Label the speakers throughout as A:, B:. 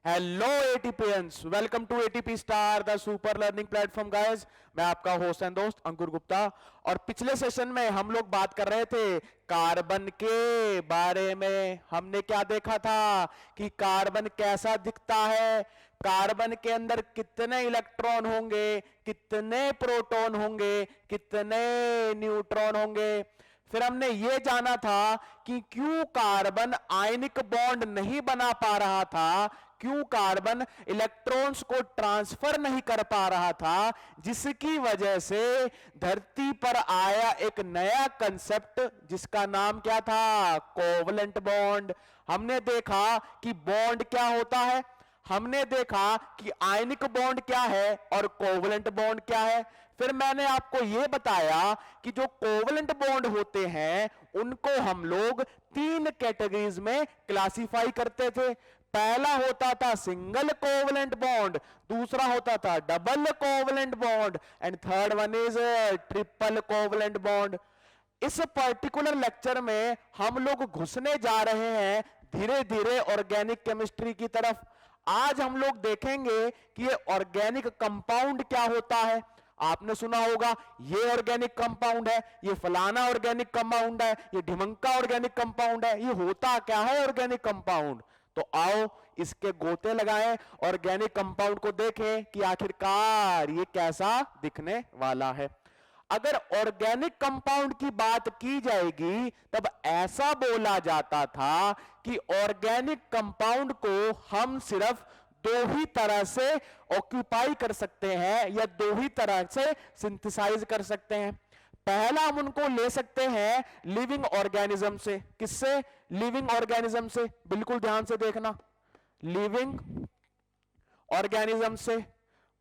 A: Hello ATPians, welcome to ATP star the super learning platform guys. मैं आपका host and दोस्त अंकुर गुप्ता। और पिछले सेशन में हम लोग बात कर रहे थे कार्बन के बारे में। हमने क्या देखा था कि कार्बन कैसा दिखता है, कार्बन के अंदर कितने इलेक्ट्रॉन होंगे, कितने प्रोटॉन होंगे, कितने न्यूट्रॉन होंगे। फिर हमने ये जाना था कि क्यों कार्बन आयनिक बॉन्ड नहीं बना पा रहा था, क्यों कार्बन इलेक्ट्रॉन्स को ट्रांसफर नहीं कर पा रहा था, जिसकी वजह से धरती पर आया एक नया कंसेप्ट जिसका नाम क्या था, कोवलेंट बॉन्ड। हमने देखा कि बॉन्ड क्या होता है, हमने देखा कि आयनिक बॉन्ड क्या है और कोवलेंट बॉन्ड क्या है। फिर मैंने आपको यह बताया कि जो कोवलेंट बॉन्ड होते हैं उनको हम लोग तीन कैटेगरीज में क्लासिफाई करते थे। पहला होता था सिंगल कोवलेंट बॉन्ड, दूसरा होता था double covalent bond and third one is triple covalent bond. इस पर्टिकुलर लेक्चर में हम लोग घुसने जा रहे हैं धीरे धीरे ऑर्गेनिक केमिस्ट्री की तरफ। आज हम लोग देखेंगे कि ये ऑर्गेनिक कंपाउंड क्या होता है। आपने सुना होगा ये ऑर्गेनिक कंपाउंड है, ये फलाना ऑर्गेनिक कंपाउंड है, ये ढिमंका ऑर्गेनिक कंपाउंड है। ये होता क्या है ऑर्गेनिक कंपाउंड? तो आओ इसके गोते लगाएं, ऑर्गेनिक कंपाउंड को देखें कि आखिरकार ये कैसा दिखने वाला है। अगर ऑर्गेनिक कंपाउंड की बात की जाएगी तब ऐसा बोला जाता था कि ऑर्गेनिक कंपाउंड को हम सिर्फ दो ही तरह से ऑक्यूपाई कर सकते हैं या दो ही तरह से सिंथेसाइज कर सकते हैं। पहला हम उनको ले सकते हैं लिविंग ऑर्गेनिज्म से। किससे? लिविंग ऑर्गेनिज्म से। बिल्कुल ध्यान से देखना, लिविंग ऑर्गेनिज्म से।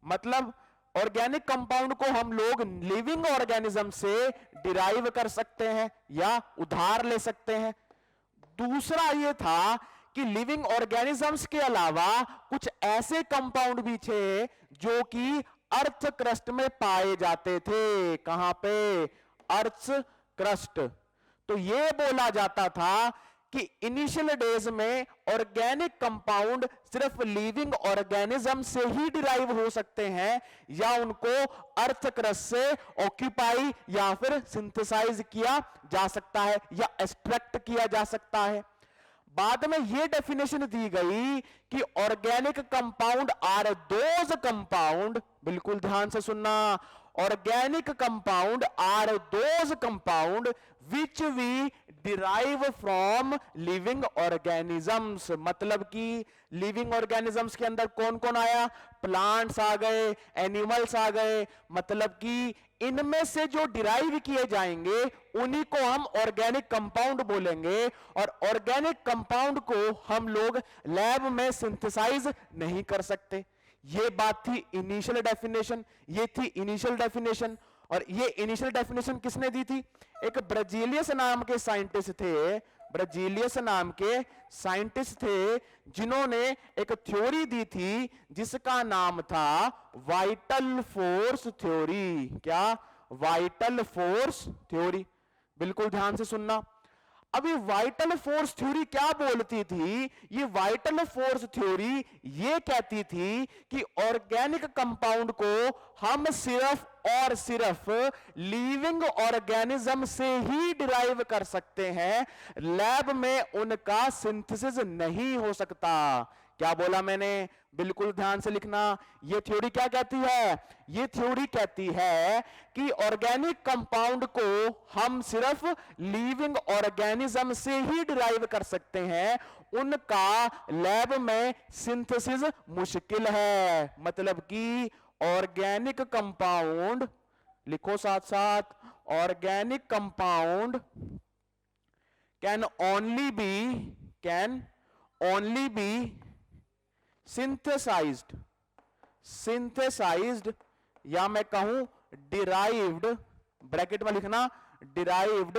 A: मतलब ऑर्गेनिक कंपाउंड को हम लोग लिविंग ऑर्गेनिज्म से डिराइव कर सकते हैं या उधार ले सकते हैं। दूसरा यह था कि लिविंग ऑर्गेनिजम्स के अलावा कुछ ऐसे कंपाउंड भी थे जो कि अर्थ क्रस्ट में पाए जाते थे। कहां पे? Earth crust. तो यह बोला जाता था कि इनिशियल डेज में ऑर्गेनिक कंपाउंड सिर्फ लिविंग ऑर्गेनिज्म से ही डिराइव हो सकते हैं या उनको अर्थ क्रस्ट से ऑक्यूपाई या फिर सिंथेसाइज किया जा सकता है या एक्सट्रैक्ट किया जा सकता है। बाद में यह डेफिनेशन दी गई कि organic compound are those compound, बिल्कुल ध्यान से सुनना, organic compound are those compound which we derive from living organisms. मतलब कि लिविंग ऑर्गेनिजम्स के अंदर कौन कौन आया? प्लांट्स आ गए, एनिमल्स आ गए। मतलब कि इनमें से जो डिराइव किए जाएंगे उन्हीं को हम ऑर्गेनिक कंपाउंड बोलेंगे। और ऑर्गेनिक कंपाउंड को हम लोग लैब में सिंथेसाइज नहीं कर सकते। ये बात थी इनिशियल डेफिनेशन, ये थी इनिशियल डेफिनेशन। और ये इनिशियल डेफिनेशन किसने दी थी? एक ब्राजीलियस नाम के साइंटिस्ट थे, ब्राजीलियस नाम के साइंटिस्ट थे जिन्होंने एक थ्योरी दी थी जिसका नाम था वाइटल फोर्स थ्योरी। क्या? Vital force theory. बिल्कुल ध्यान से सुनना। अभी वाइटल फोर्स थ्योरी क्या बोलती थी? ये वाइटल फोर्स थ्योरी ये कहती थी कि ऑर्गेनिक कंपाउंड को हम सिर्फ और सिर्फ लिविंग ऑर्गेनिज्म से ही डिराइव कर सकते हैं, लैब में उनका सिंथेसिस नहीं हो सकता। क्या बोला मैंने? बिल्कुल ध्यान से लिखना। यह थ्योरी क्या कहती है? यह थ्योरी कहती है कि ऑर्गेनिक कंपाउंड को हम सिर्फ लिविंग ऑर्गेनिज्म से ही डिराइव कर सकते हैं, उनका लैब में सिंथेसिस मुश्किल है। मतलब कि ऑर्गेनिक कंपाउंड, लिखो साथ साथ, organic compound can only be synthesized या मैं कहूं डिराइव्ड, ब्रैकेट में लिखना, derived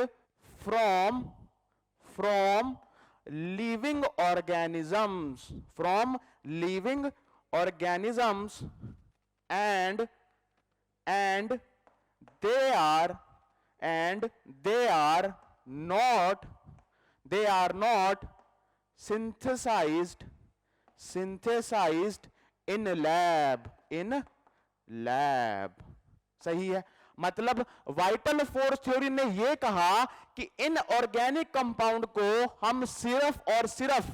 A: from living organisms, and they are not synthesized synthesized in lab. सही है। मतलब वाइटल फोर्स थ्योरी ने यह कहा कि इन ऑर्गेनिक कंपाउंड को हम सिर्फ और सिर्फ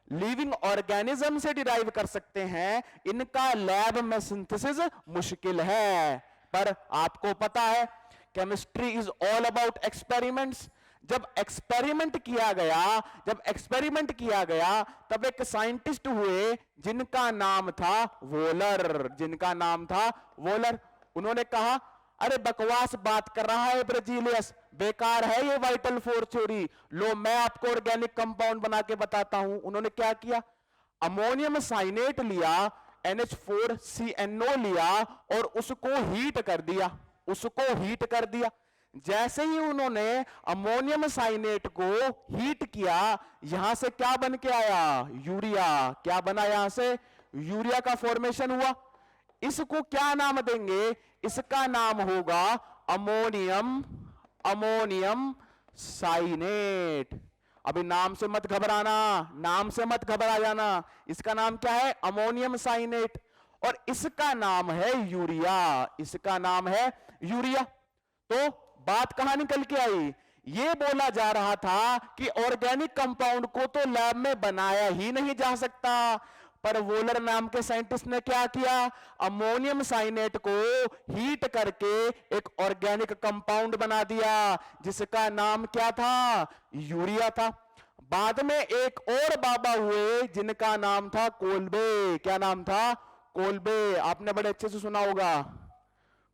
A: लिविंग ऑर्गेनिज्म से डिराइव कर सकते हैं, इनका लैब में सिंथेसिस मुश्किल है। पर आपको पता है chemistry is all about experiments. जब एक्सपेरिमेंट किया गया तब एक साइंटिस्ट हुए जिनका नाम था वोलर। उन्होंने कहा अरे बकवास बात कर रहा है ब्राजीलियस, बेकार है ये वाइटल फोर्स थ्योरी, लो मैं आपको ऑर्गेनिक कंपाउंड बना के बताता हूं। उन्होंने क्या किया, अमोनियम साइनेट लिया, NH4CNO लिया और उसको हीट कर दिया। जैसे ही उन्होंने अमोनियम साइनेट को हीट किया, यहां से क्या बन के आया, यूरिया। क्या बना, यहां से यूरिया का फॉर्मेशन हुआ। इसको क्या नाम देंगे, इसका नाम होगा अमोनियम साइनेट। अभी नाम से मत घबरा जाना, इसका नाम क्या है, अमोनियम साइनेट, और इसका नाम है यूरिया। तो बात कहां निकल के आई, ये बोला जा रहा था कि ऑर्गेनिक कंपाउंड को तो लैब में बनाया ही नहीं जा सकता, पर वोलर नाम के साइंटिस्ट ने क्या किया, अमोनियम साइनेट को हीट करके एक ऑर्गेनिक कंपाउंड बना दिया, जिसका नाम क्या था, यूरिया था। बाद में एक और बाबा हुए जिनका नाम था कोल्बे। क्या नाम था, कोल्बे। आपने बड़े अच्छे से सुना होगा,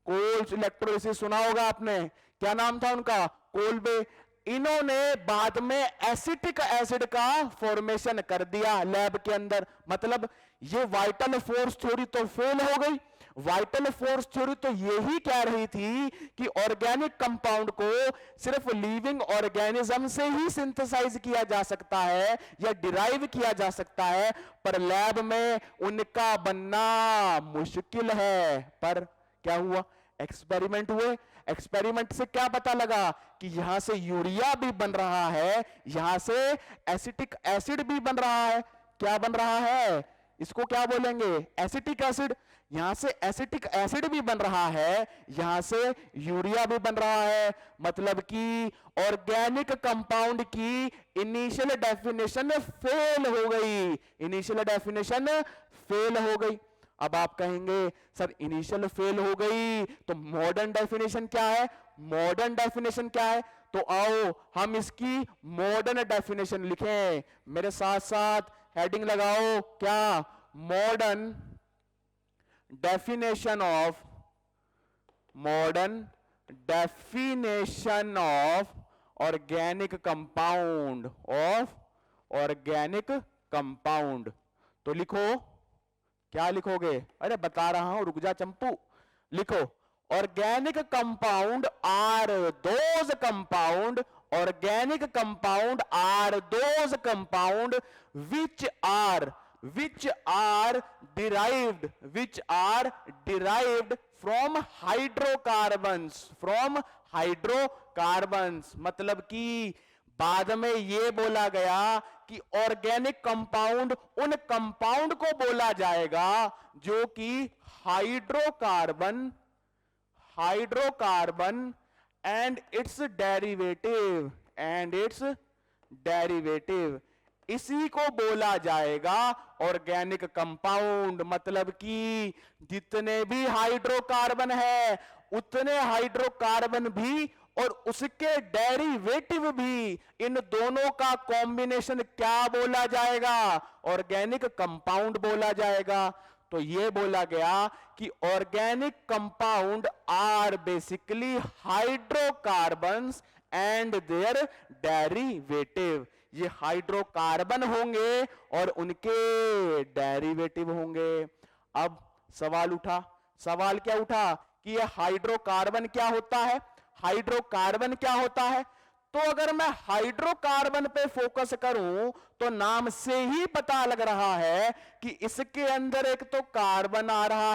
A: कोल्स इलेक्ट्रोलिसिस सुना होगा आपने। क्या नाम था उनका, कोल्बे। इन्होंने बाद में एसिटिक एसिड का फॉर्मेशन कर दिया लैब के अंदर। मतलब ये वाइटल फोर्स थ्योरी तो फेल हो गई। वाइटल फोर्स थ्योरी तो यही कह रही थी कि ऑर्गेनिक कंपाउंड को सिर्फ लिविंग ऑर्गेनिज्म से ही सिंथेसाइज किया जा सकता है या डिराइव किया जा सकता है, पर लैब में उनका बनना मुश्किल है। पर क्या हुआ, एक्सपेरिमेंट हुए। एक्सपेरिमेंट से क्या पता लगा कि यहां से यूरिया भी बन रहा है, यहां से एसिटिक एसिड भी बन रहा है। क्या बन रहा है, इसको क्या बोलेंगे, एसिटिक एसिड। यहां से एसिटिक एसिड भी बन रहा है, यहां से यूरिया भी बन रहा है। मतलब कि ऑर्गेनिक कंपाउंड की इनिशियल डेफिनेशन फेल हो गई। अब आप कहेंगे सर इनिशियल फेल हो गई तो मॉडर्न डेफिनेशन क्या है, तो आओ हम इसकी मॉडर्न डेफिनेशन लिखें। मेरे साथ साथ हेडिंग लगाओ, क्या, modern definition of organic compound. तो लिखो, क्या लिखोगे, अरे बता रहा हूं, रुक जा चंपू। लिखो, organic compound are those compound which are derived from hydrocarbons। मतलब कि बाद में यह बोला गया कि ऑर्गेनिक कंपाउंड उन कंपाउंड को बोला जाएगा जो कि हाइड्रोकार्बन एंड इट्स डेरिवेटिव, इसी को बोला जाएगा ऑर्गेनिक कंपाउंड। मतलब कि जितने भी हाइड्रोकार्बन है उतने हाइड्रोकार्बन भी और उसके डेरिवेटिव भी, इन दोनों का कॉम्बिनेशन क्या बोला जाएगा, ऑर्गेनिक कंपाउंड बोला जाएगा। तो यह बोला गया कि organic compound are basically hydrocarbons and their derivative. ये हाइड्रोकार्बन होंगे और उनके डेरिवेटिव होंगे। अब सवाल क्या उठा कि ये हाइड्रोकार्बन क्या होता है। तो अगर मैं हाइड्रोकार्बन पे फोकस करूं तो नाम से ही पता लग रहा है कि इसके अंदर एक तो कार्बन आ रहा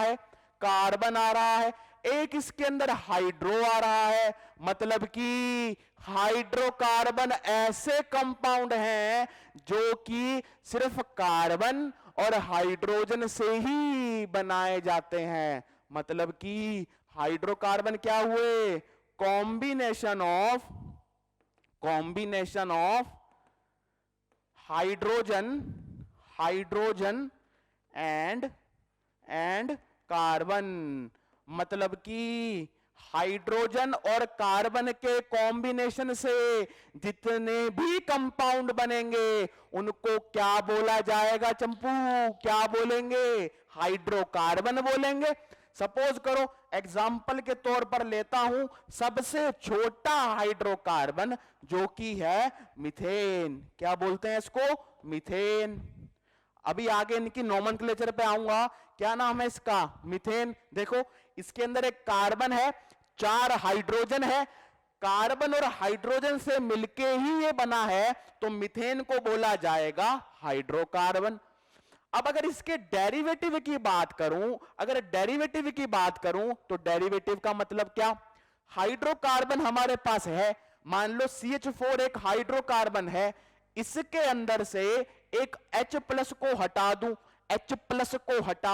A: है, एक इसके अंदर हाइड्रो आ रहा है। मतलब कि हाइड्रोकार्बन ऐसे कंपाउंड हैं जो कि सिर्फ कार्बन और हाइड्रोजन से ही बनाए जाते हैं। मतलब कि हाइड्रोकार्बन क्या हुए, combination of hydrogen and carbon. मतलब कि हाइड्रोजन और कार्बन के कॉम्बिनेशन से जितने भी कंपाउंड बनेंगे उनको क्या बोला जाएगा चंपू, क्या बोलेंगे, हाइड्रोकार्बन बोलेंगे। सपोज करो एग्जाम्पल के तौर पर लेता हूं सबसे छोटा हाइड्रोकार्बन जो कि है मीथेन। क्या बोलते हैं इसको, मीथेन। अभी आगे इनकी नोमेनक्लेचर पे आऊंगा। क्या नाम है इसका, मीथेन। देखो इसके अंदर एक कार्बन है, 4 हाइड्रोजन है, कार्बन और हाइड्रोजन से मिलके ही ये बना है, तो मीथेन को बोला जाएगा हाइड्रोकार्बन। अब अगर इसके डेरिवेटिव की बात करूं, तो डेरिवेटिव का मतलब क्या, हाइड्रोकार्बन हमारे पास है, मान लो CH4 एक हाइड्रोकार्बन है, इसके अंदर से एक H प्लस को हटा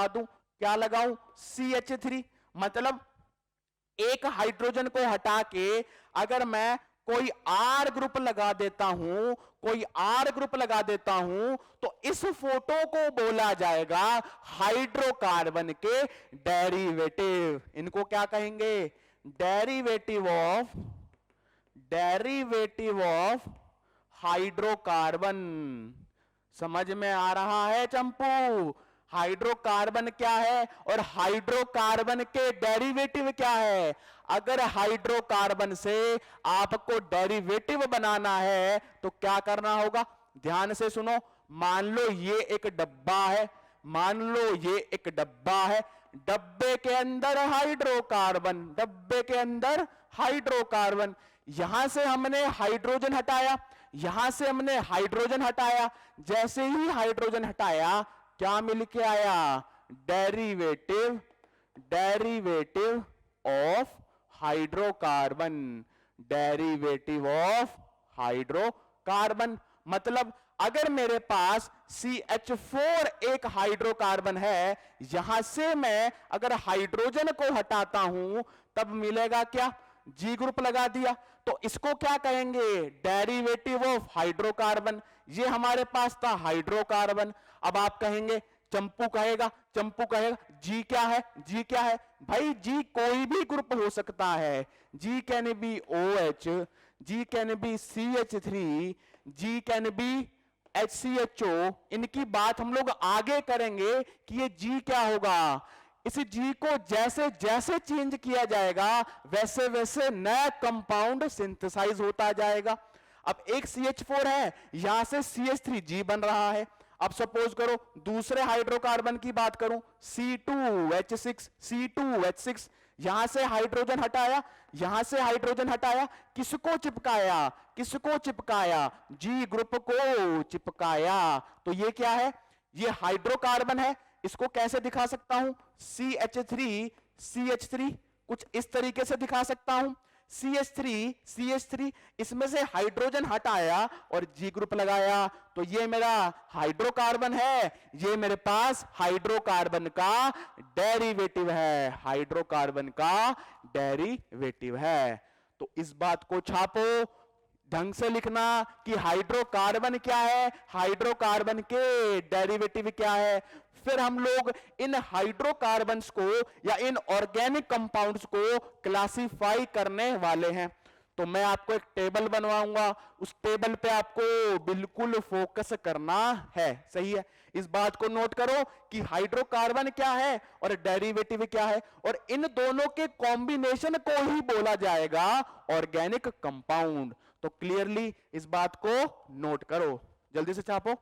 A: दूं, क्या लगाऊं, CH3। मतलब एक हाइड्रोजन को हटा के अगर मैं कोई R ग्रुप लगा देता हूं तो इस फोटो को बोला जाएगा हाइड्रोकार्बन के डेरिवेटिव। इनको क्या कहेंगे, डेरिवेटिव ऑफ हाइड्रोकार्बन। समझ में आ रहा है चंपू, हाइड्रोकार्बन क्या है और हाइड्रोकार्बन के डेरिवेटिव क्या है। अगर हाइड्रोकार्बन से आपको डेरिवेटिव बनाना है तो क्या करना होगा, ध्यान से सुनो। मान लो ये एक डब्बा है, डब्बे के अंदर हाइड्रोकार्बन, यहां से हमने हाइड्रोजन हटाया, जैसे ही हाइड्रोजन हटाया क्या मिल के आया, डेरिवेटिव ऑफ हाइड्रोकार्बन। मतलब अगर मेरे पास CH4 एक हाइड्रोकार्बन है, यहां से मैं अगर हाइड्रोजन को हटाता हूं तब मिलेगा क्या, G ग्रुप लगा दिया, तो इसको क्या कहेंगे, डेरिवेटिव ऑफ हाइड्रोकार्बन। ये हमारे पास था हाइड्रोकार्बन। अब आप कहेंगे, चंपू कहेगा जी क्या है, भाई जी कोई भी ग्रुप हो सकता है, G can be OH, G can be CH3, G can be HCHO। इनकी बात हम लोग आगे करेंगे कि ये जी क्या होगा। इस जी को जैसे जैसे चेंज किया जाएगा वैसे वैसे नया कंपाउंड सिंथेसाइज होता जाएगा। अब एक CH4 है, यहां से CH3G बन रहा है। अब सपोज करो दूसरे हाइड्रोकार्बन की बात करूं, C2H6, यहां से हाइड्रोजन हटाया, किसको चिपकाया, G ग्रुप को चिपकाया। तो ये क्या है, ये हाइड्रोकार्बन है। इसको कैसे दिखा सकता हूं, CH3 कुछ इस तरीके से दिखा सकता हूं, CH3 इसमें से हाइड्रोजन हटाया और G ग्रुप लगाया, तो ये मेरा हाइड्रोकार्बन है, ये मेरे पास हाइड्रोकार्बन का डेरिवेटिव है। तो इस बात को छापो, ढंग से लिखना कि हाइड्रोकार्बन क्या है, हाइड्रोकार्बन के डेरिवेटिव क्या है। फिर हम लोग इन हाइड्रोकार्बन्स को या इन ऑर्गेनिक कंपाउंड्स को क्लासिफाई करने वाले हैं। तो मैं आपको एक टेबल बनवाऊंगा, उस टेबल पे आपको बिल्कुल फोकस करना है, सही है। इस बात को नोट करो कि हाइड्रोकार्बन क्या है और डेरिवेटिव क्या है, और इन दोनों के कॉम्बिनेशन को ही बोला जाएगा ऑर्गेनिक कंपाउंड। तो क्लियरली इस बात को नोट करो, जल्दी से छापो।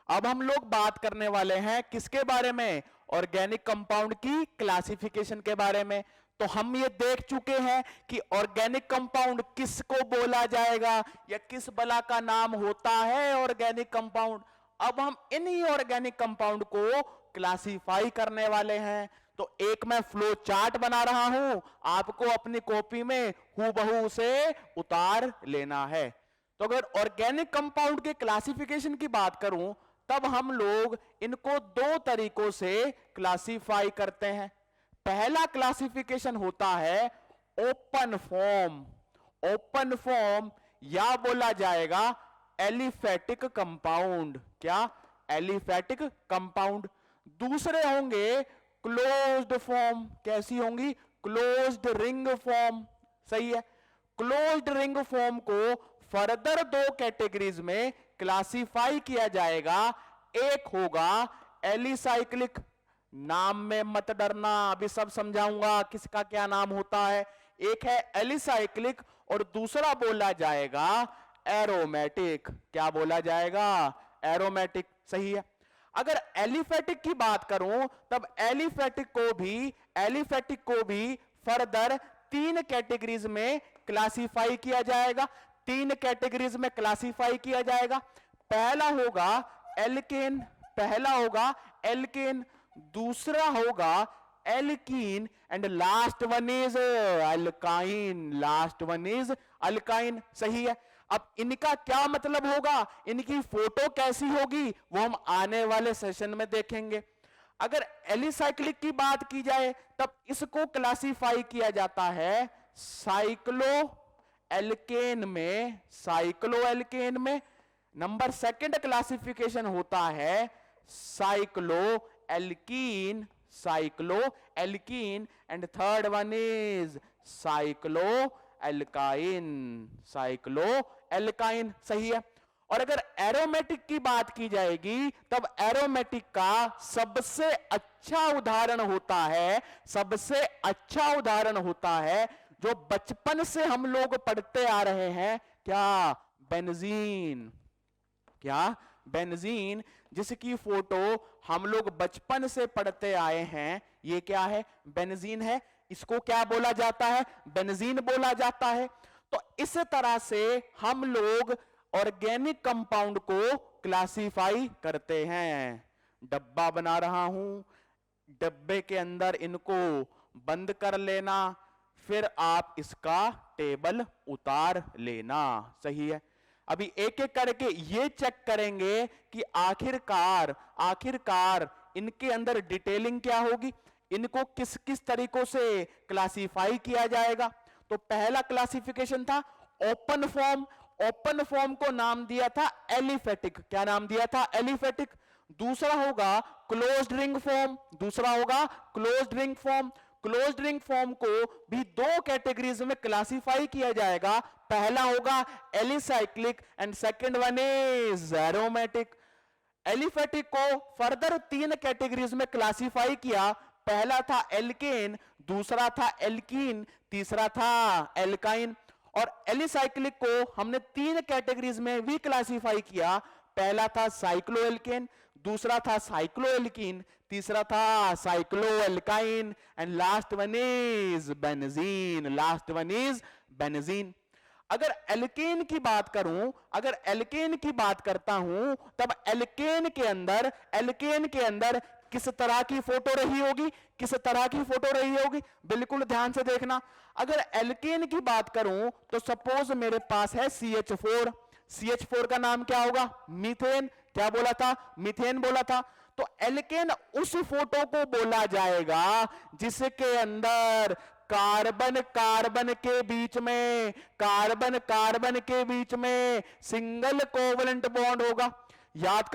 A: अब हम लोग बात करने वाले हैं किसके बारे में, ऑर्गेनिक कंपाउंड की क्लासिफिकेशन के बारे में। तो हम ये देख चुके हैं कि ऑर्गेनिक कंपाउंड किसको बोला जाएगा या किस बला का नाम होता है ऑर्गेनिक कंपाउंड। अब हम इन्हीं ऑर्गेनिक कंपाउंड को क्लासिफाई करने वाले हैं। तो एक मैं फ्लो चार्ट बना रहा हूं, आपको अपनी कॉपी में हूबहू उसे उतार लेना है। तो अगर ऑर्गेनिक कंपाउंड के क्लासिफिकेशन की बात करूं, तब हम लोग इनको दो तरीकों से क्लासिफाई करते हैं। पहला क्लासिफिकेशन होता है ओपन फॉर्म। ओपन फॉर्म या बोला जाएगा एलिफेटिक कंपाउंड। क्या? Aliphatic compound. दूसरे होंगे क्लोज्ड फॉर्म। कैसी होंगी? Closed ring form. सही है। क्लोज्ड रिंग फॉर्म को फर्दर दो कैटेगरीज में क्लासिफाई किया जाएगा। एक होगा एलिसाइक्लिक। नाम में मत डरना, अभी सब समझाऊंगा किसका क्या नाम होता है। एक है एलिसाइक्लिक और दूसरा बोला जाएगा एरोमेटिक। क्या बोला जाएगा? एरोमेटिक। सही है। अगर एलिफेटिक की बात करूं, तब एलिफेटिक को भी फर्दर तीन कैटेगरीज में क्लासिफाई किया जाएगा। तीन कैटेगरीज में क्लासिफाई किया जाएगा। पहला होगा एल्केन, दूसरा होगा alkene and last one is alkyne. सही है। अब इनका क्या मतलब होगा, इनकी फोटो कैसी होगी, वो हम आने वाले सेशन में देखेंगे। अगर एलिसाइक्लिक की बात की जाए, तब इसको क्लासिफाई किया जाता है साइक्लो एल्केन में। नंबर सेकंड क्लासिफिकेशन होता है cyclo alkene and third one is cyclo alkyne. सही है। और अगर एरोमेटिक की बात की जाएगी, तब एरोमेटिक का सबसे अच्छा उदाहरण होता है जो बचपन से हम लोग पढ़ते आ रहे हैं। क्या? बेंजीन, जिसकी फोटो हम लोग बचपन से पढ़ते आए हैं। ये क्या है? बेंजीन है। इसको क्या बोला जाता है? बेंजीन बोला जाता है। तो इस तरह से हम लोग ऑर्गेनिक कंपाउंड को क्लासिफाई करते हैं। डब्बा बना रहा हूं, डब्बे के अंदर इनको बंद कर लेना, फिर आप इसका टेबल उतार लेना। सही है। अभी एक एक करके ये चेक करेंगे कि आखिरकार इनके अंदर डिटेलिंग क्या होगी, इनको किस किस तरीकों से क्लासिफाई किया जाएगा। तो पहला क्लासिफिकेशन था ओपन फॉर्म को नाम दिया था एलिफेटिक। क्या नाम दिया था? एलिफेटिक। दूसरा होगा closed ring form. Closed ring form को भी दो कैटेगरीज में क्लासिफाई किया जाएगा। पहला होगा alicyclic and second one is aromatic. Aliphatic को फर्दर तीन कैटेगरीज में क्लासिफाई किया। पहला था एल्केन, दूसरा था एल्कीन, तीसरा था एल्काइन। और एलिसाइक्लिक को हमने तीन कैटेगरीज में भी क्लासिफाई किया। पहला था साइक्लोएल्केन, दूसरा था साइक्लोएल्कीन, तीसरा था cycloalkyne and last one is benzene. अगर एल्केन की बात करता हूं, तब एल्केन के अंदर किस तरह की फोटो रही होगी, बिल्कुल ध्यान से देखना। अगर एल्केन की बात करूं, तो सपोज मेरे पास है CH4 का नाम क्या होगा? मीथेन। क्या बोला था? मीथेन बोला था। तो एल्केन उस फोटो को बोला जाएगा जिसके अंदर कार्बन के बीच में सिंगल कोवलेंट बॉन्ड होगा। याद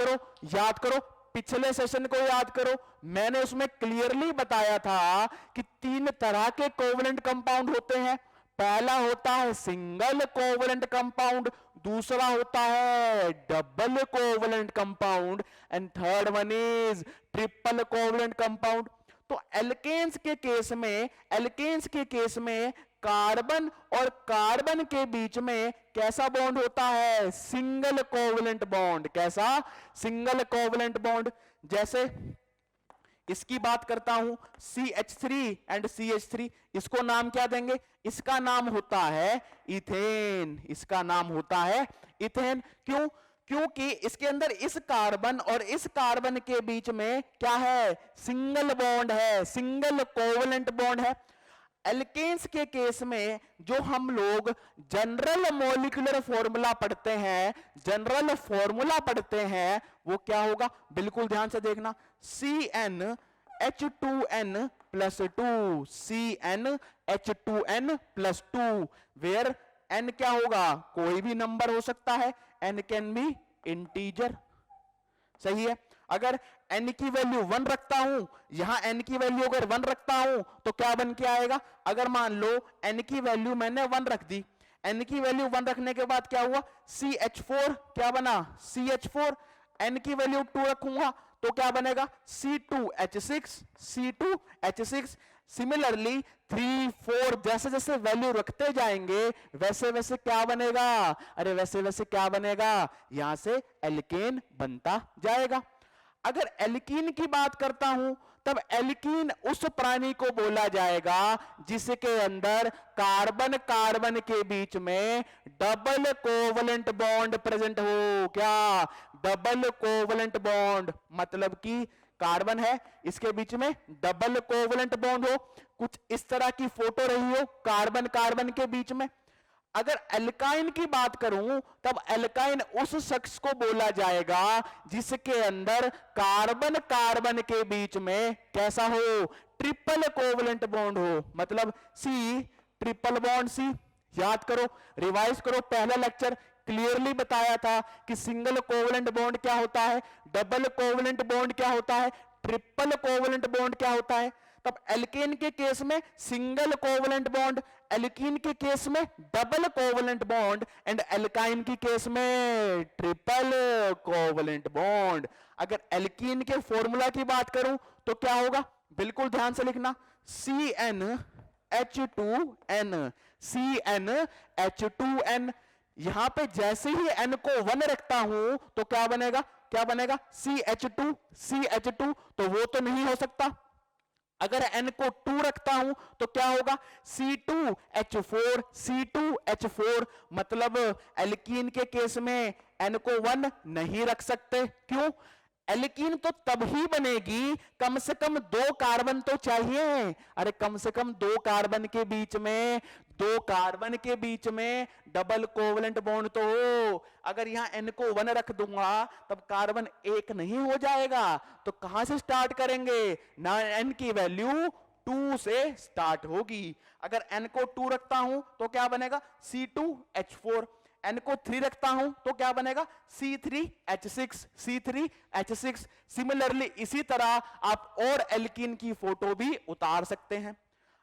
A: करो पिछले सेशन को याद करो, मैंने उसमें क्लियरली बताया था कि तीन तरह के कोवलेंट कंपाउंड होते हैं। पहला होता है सिंगल कोवलेंट कंपाउंड, दूसरा होता है double covalent compound and third one is triple covalent compound. तो एल्केन्स के केस में कार्बन और कार्बन के बीच में कैसा बॉन्ड होता है? Single covalent bond. कैसा? Single covalent bond. जैसे इसकी बात करता हूं CH3 एंड CH3, इसको नाम क्या देंगे? इसका नाम होता है इथेन। क्यों? क्योंकि इसके अंदर इस कार्बन और इस कार्बन के बीच में क्या है, सिंगल बॉन्ड है, सिंगल कोवलेंट बॉन्ड है। एल्केन्स के केस में जो हम लोग जनरल मॉलिक्यूलर फॉर्मूला पढ़ते हैं, जनरल फॉर्मूला पढ़ते हैं, वो क्या होगा, बिल्कुल ध्यान से देखना, CnH2n plus 2, CnH2n plus 2, where n क्या होगा, कोई भी नंबर हो सकता है, n कैन बी इंटीजर, सही है। अगर n की वैल्यू 1 रखता हूं, यहां n की वैल्यू अगर 1 रखता हूं तो क्या बन के आएगा, अगर मान लो n की वैल्यू मैंने 1 रख दी, n की वैल्यू 1 रखने के बाद क्या हुआ, CH4 क्या बना, CH4, n की वैल्यू 2 रखूंगा तो क्या बनेगा, C2H6, C2H6। सिमिलरली 3, 4 जैसे जैसे वैल्यू रखते जाएंगे वैसे वैसे क्या बनेगा, अरे वैसे वैसे क्या बनेगा, यहां से एल्केन बनता जाएगा। अगर एल्कीन की बात करता हूं तब एल्कीन उस प्राणी को बोला जाएगा जिसके अंदर कार्बन कार्बन के बीच में डबल कोवलेंट बॉन्ड प्रेजेंट हो, क्या, डबल कोवलेंट बॉन्ड, मतलब कि कार्बन है इसके बीच में डबल कोवलेंट बॉन्ड हो, कुछ इस तरह की फोटो रही हो कार्बन कार्बन के बीच में। अगर एल्काइन की बात करूं तब एल्काइन उस शख्स को बोला जाएगा जिसके अंदर कार्बन कार्बन के बीच में कैसा हो, ट्रिपल कोवलेंट बॉन्ड हो, मतलब सी, ट्रिपल बॉन्ड सी। याद करो, रिवाइज करो, पहला लेक्चर क्लियरली बताया था कि सिंगल कोवलेंट बॉन्ड क्या होता है, डबल कोवलेंट बॉन्ड क्या होता है, ट्रिपल कोवलेंट बॉन्ड क्या होता है। तब एल्केन के केस में सिंगल कोवलेंट बॉन्ड, एल्कीन के केस में double covalent bond, and alkyne की केस में ट्रिपल कोवलेंट बॉन्ड। अगर एल्कीन के फॉर्मूला की बात करूं तो क्या होगा, बिल्कुल ध्यान से लिखना, CnH2n, CnH2n। यहां पे जैसे ही n को 1 रखता हूं तो क्या बनेगा, क्या बनेगा, CH2, CH2, तो वो तो नहीं हो सकता। अगर n को 2 रखता हूं तो क्या होगा, C2H4, C2H4, मतलब एल्कीन के केस में n को 1 नहीं रख सकते, क्यों, एल्कीन तो तब ही बनेगी कम से कम 2 कार्बन तो चाहिए, अरे कम से कम 2 कार्बन के बीच में, 2 कार्बन के बीच में डबल कोवलेंट बॉन्ड तो हो। अगर यहां n को 1 रख दूंगा तब कार्बन 1 नहीं हो जाएगा, तो कहां से स्टार्ट करेंगे ना, n की वैल्यू 2 से स्टार्ट होगी। अगर n को 2 रखता हूं तो क्या बनेगा, C2H4, n को 3 रखता हूं तो क्या बनेगा, C3H6, C3H6। सिमिलरली इसी तरह आप और एल्कीन की फोटो भी उतार सकते हैं।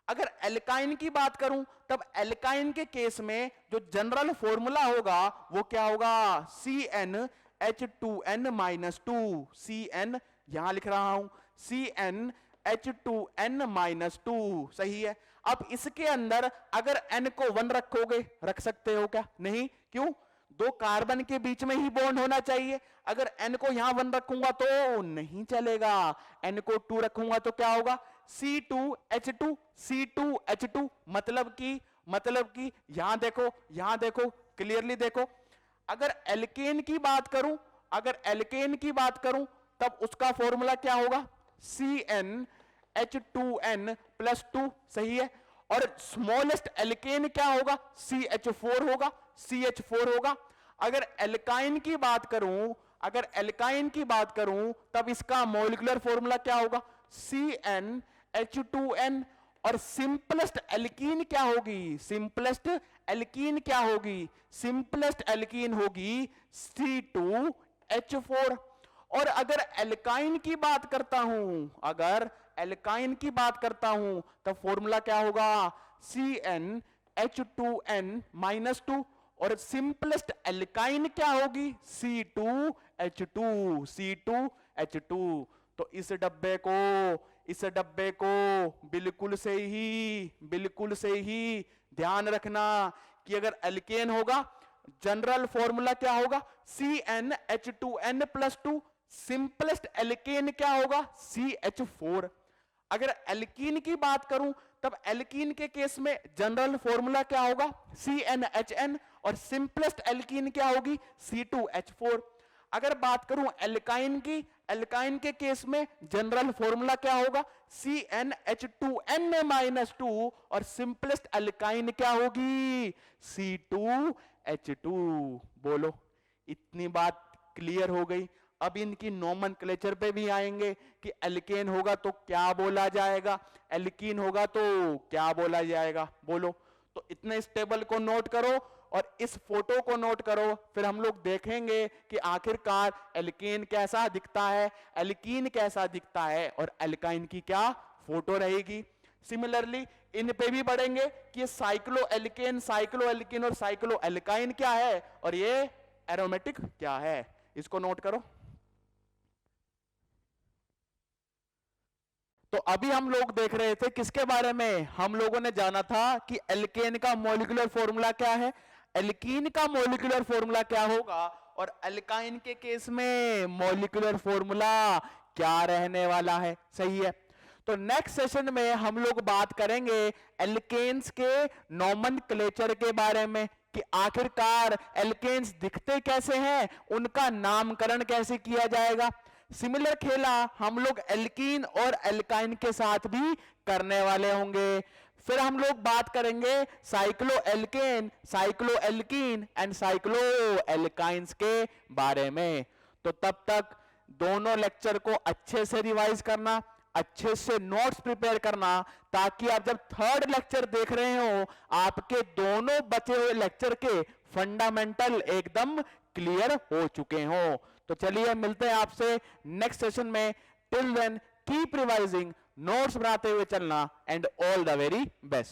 A: अगर एल्काइन की बात करूं तब एल्काइन के केस में जो जनरल फॉर्मूला होगा वो क्या होगा, CnH2n-2, Cn यहां लिख रहा हूं, CnH2n-2, सही है। अब इसके अंदर अगर n को 1 रखोगे, रख सकते हो क्या, नहीं, क्यों, 2 कार्बन के बीच में ही बॉन्ड होना चाहिए। अगर n को यहां 1 रखूंगा तो नहीं चलेगा, n को 2 रखूंगा तो क्या होगा, C2H2, C2H2, मतलब कि यहां देखो, यहां देखो, क्लियरली देखो, अगर एल्केन की बात करूं, अगर एल्केन की बात करूं तब उसका फॉर्मूला क्या होगा, CnH2n प्लस 2, सही है। और स्मॉलेस्ट एल्केन क्या होगा, CH4 होगा, CH4 होगा। अगर एल्काइन की बात करूं, अगर एल्काइन की बात करूं तब इसका मॉलिक्यूलर फॉर्मूला क्या होगा, CnH2n। और सिंपलेस्ट एल्कीन क्या होगी, सिंपलेस्ट एल्कीन क्या होगी, सिंपलेस्ट एल्कीन होगी C2H4। और अगर एल्काइन की बात करता हूं, अगर एल्काइन की बात करता हूं तो फॉर्मूला क्या होगा, CnH2n-2। और सिंपलेस्ट एल्काइन क्या होगी, C2H2, C2H2। तो इस डब्बे को बिल्कुल से ही ध्यान रखना कि अगर एल्केन होगा जनरल फॉर्मूला क्या होगा, CnH2n प्लस 2, सिंपलेस्ट एल्केन क्या होगा, CH4। अगर एल्कीन की बात करूं तब एल्कीन के केस में जनरल फॉर्मूला क्या होगा, CnHn, और सिंपलेस्ट एल्कीन क्या होगी, C2H4। अगर बात करूं एल्काइन की, एल्काइन के केस में जनरल फॉर्मूला क्या होगा, CnH2n-2, और सिंपलेस्ट एल्काइन क्या होगी, C2H2। बोलो, इतनी बात क्लियर हो गई। अब इनकी नोमेनक्लेचर पे भी आएंगे कि एल्केन होगा तो क्या बोला जाएगा, एल्कीन होगा तो क्या बोला जाएगा। बोलो, तो इतने इस टेबल को नोट करो और इस फोटो को नोट करो, फिर हम लोग देखेंगे कि आखिरकार एल्केन कैसा दिखता है, एल्कीन कैसा दिखता है, और एल्काइन की क्या फोटो रहेगी। सिमिलरली इन पे भी पढ़ेंगे कि ये साइक्लो एल्केन, साइक्लो एल्कीन और साइक्लो एल्काइन क्या है, और ये एरोमेटिक क्या है। इसको नोट करो। तो अभी हम लोग देख रहे थे किसके बारे में, हम लोगों ने जाना था कि एल्केन का मॉलिक्यूलर फॉर्मूला क्या है, एल्कीन का मॉलिक्यूलर फॉर्मूला क्या होगा, और एल्काइन के केस में मॉलिक्यूलर फॉर्मूला क्या रहने वाला है। सही है। तो नेक्स्ट सेशन में हम लोग बात करेंगे एल्केन्स के नोमेनक्लेचर के बारे में कि आखिरकार एल्केन्स दिखते कैसे हैं, उनका नामकरण कैसे किया जाएगा। सिमिलर खेला हम लोग एल्कीन और एल्काइन के साथ भी करने वाले होंगे। फिर हम लोग बात करेंगे cycloalkane, cycloalkene and cycloalkynes के बारे में। तो तब तक दोनों लेक्चर को अच्छे से रिवाइज करना, अच्छे से नोट्स प्रिपेयर करना, ताकि आप जब थर्ड लेक्चर देख रहे हो आपके दोनों बचे हुए लेक्चर के फंडामेंटल एकदम क्लियर हो चुके हो। तो चलिए मिलते हैं आपसे नेक्स्ट सेशन में। Till then keep revising, notes बनाते हुए चलना, and all the very best.